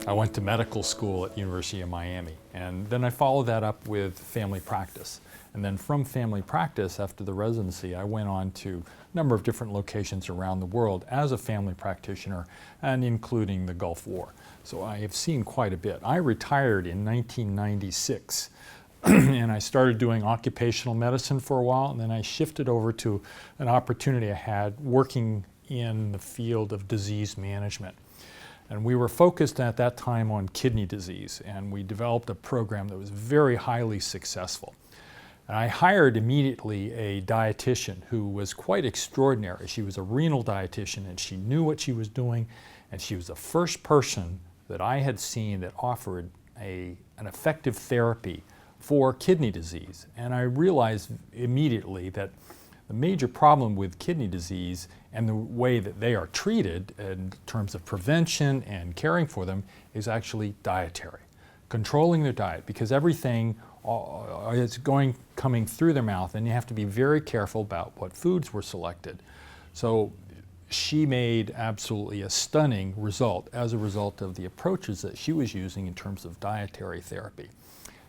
I went to medical school at University of Miami, and then I followed that up with family practice. And then from family practice, after the residency, I went on to a number of different locations around the world as a family practitioner, and including the Gulf War. So I have seen quite a bit. I retired in 1996, and I started doing occupational medicine for a while, and then I shifted over to an opportunity I had working in the field of disease management. And we were focused at that time on kidney disease, and we developed a program that was very highly successful. And I hired immediately a dietitian who was quite extraordinary. She was a renal dietitian, and she knew what she was doing, and she was the first person that I had seen that offered an effective therapy for kidney disease. And I realized immediately that the major problem with kidney disease and the way that they are treated in terms of prevention and caring for them is actually dietary. Controlling their diet, because everything is coming through their mouth, and you have to be very careful about what foods were selected. So she made absolutely a stunning result as a result of the approaches that she was using in terms of dietary therapy.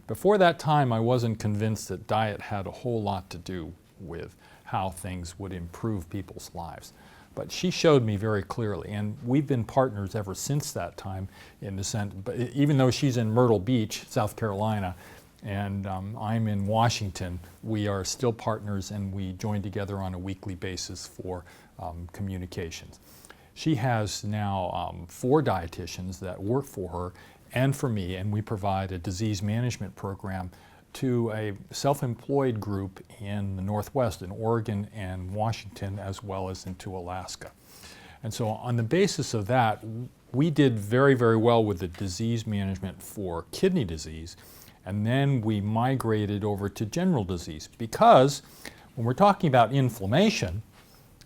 Before that time, I wasn't convinced that diet had a whole lot to do with how things would improve people's lives. But she showed me very clearly, and we've been partners ever since that time in the sense, but even though she's in Myrtle Beach, South Carolina, and I'm in Washington, we are still partners, and we join together on a weekly basis for communications. She has now 4 dietitians that work for her and for me, and we provide a disease management program to a self-employed group in the Northwest, in Oregon and Washington, as well as into Alaska. And so on the basis of that, we did very, very well with the disease management for kidney disease, and then we migrated over to general disease, because when we're talking about inflammation,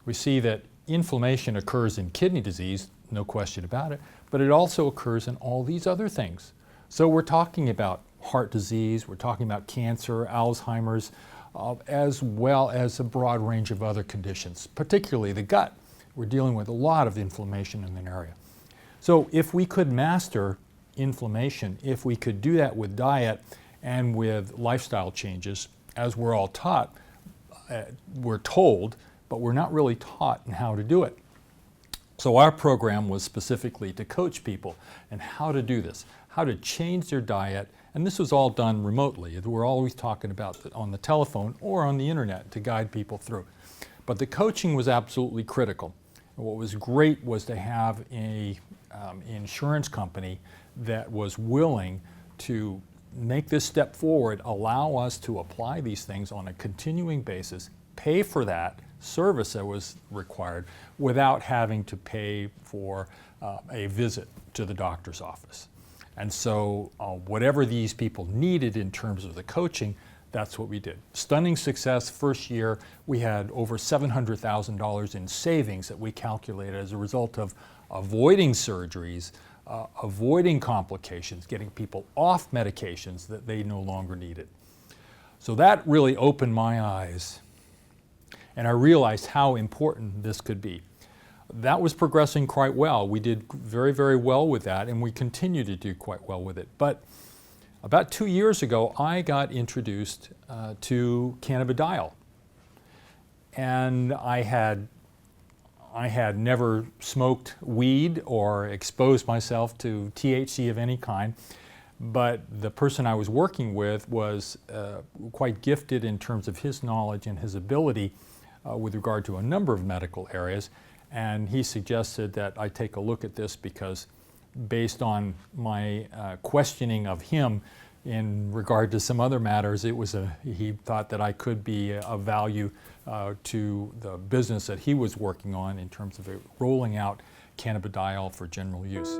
we see that inflammation occurs in kidney disease, no question about it, but it also occurs in all these other things. So we're talking about heart disease, we're talking about cancer, Alzheimer's, as well as a broad range of other conditions, particularly the gut. We're dealing with a lot of inflammation in an area. So if we could master inflammation, if we could do that with diet and with lifestyle changes, as we're all taught, we're told, but we're not really taught in how to do it. So our program was specifically to coach people in how to do this, how to change their diet, and this was all done remotely. We're always talking about it on the telephone or on the internet to guide people through. But the coaching was absolutely critical. And what was great was to have an insurance company that was willing to make this step forward, allow us to apply these things on a continuing basis, pay for that service that was required without having to pay for a visit to the doctor's office. And so whatever these people needed in terms of the coaching, that's what we did. Stunning success. First year, we had over $700,000 in savings that we calculated as a result of avoiding surgeries, avoiding complications, getting people off medications that they no longer needed. So that really opened my eyes, and I realized how important this could be. That was progressing quite well. We did very, very well with that, and we continue to do quite well with it. But about 2 years ago, I got introduced to cannabidiol. And I had never smoked weed or exposed myself to THC of any kind, but the person I was working with was quite gifted in terms of his knowledge and his ability with regard to a number of medical areas. And he suggested that I take a look at this because based on my questioning of him in regard to some other matters, he thought that I could be of value to the business that he was working on in terms of rolling out cannabidiol for general use.